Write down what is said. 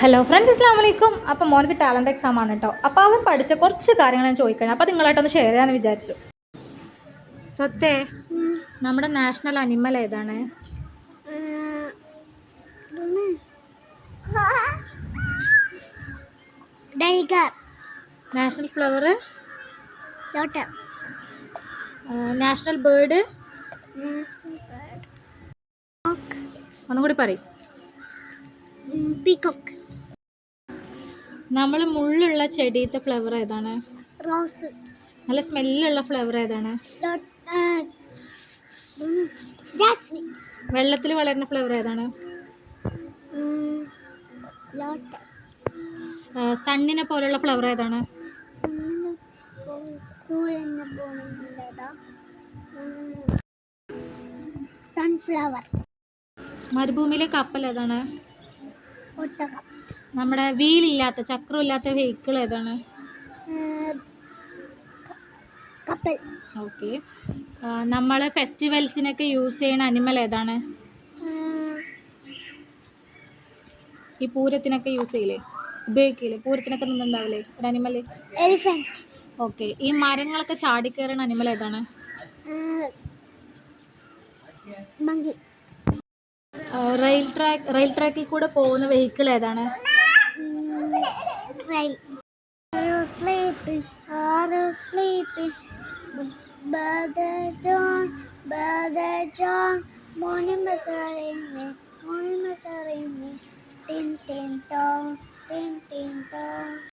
Hello friends, അസ്സലാമു അലൈക്കും. അപ്പോൾ മോനക്ക് ടാലൻറ്റ് എക്സാം ആണ് കേട്ടോ. അപ്പോൾ അവൻ പഠിച്ച കുറച്ച് കാര്യങ്ങൾ ഞാൻ ചോദിക്കണം. അപ്പോൾ നിങ്ങളായിട്ടൊന്ന് ഷെയർ ചെയ്യാമെന്ന് വിചാരിച്ചു. സ്വത്തേ, നമ്മുടെ നാഷണൽ അനിമൽ ഏതാണ്? National flower? Lotus. National bird? ഒന്നും കൂടി പറയും. പീകോക്ക്. നമ്മൾ മുള്ളുള്ള ചെടിയത്തെ ഫ്ലവർ ഏതാണ്? റോസ്. നല്ല സ്മെല്ലുള്ള ഫ്ലവർ ഏതാണ്? ജാസ്മിൻ. വെള്ളത്തിൽ വളരുന്ന ഫ്ലവർ ഏതാണ്? ലോട്ടസ്. സണ്ണിനെ പോലുള്ള ഫ്ലവർ ഏതാണ്? സൺഫ്ലവർ. മരുഭൂമിയിലെ കപ്പൽ ഏതാണ്? ഒട്ടകം. നമ്മുടെ വീലില്ലാത്ത ചക്രമില്ലാത്ത വെഹിക്കിൾ ഏതാണ്? കപ്പൽ. ഓക്കെ. നമ്മൾ ഫെസ്റ്റിവൽസിനൊക്കെ യൂസ് ചെയ്യുന്ന അനിമൽ ഏതാണ്? ഈ പൂരത്തിനൊക്കെ യൂസ് ചെയ്യില്ലേ, ഉപയോഗിക്കില്ലേ? പൂരത്തിനൊക്കെ നിന്നുണ്ടാവില്ലേ ഒരു അനിമൽ? എലിഫന്റ്. ഓക്കെ. ഈ മരങ്ങളൊക്കെ ചാടിക്കയറുന്ന അനിമൽ ഏതാണ്? മങ്കി. റെയിൽ ട്രാക്കിൽ കൂടെ പോകുന്ന വെഹിക്കിൾ ഏതാണ്? Train. Morning bus, tin tin tong, tin tin tong.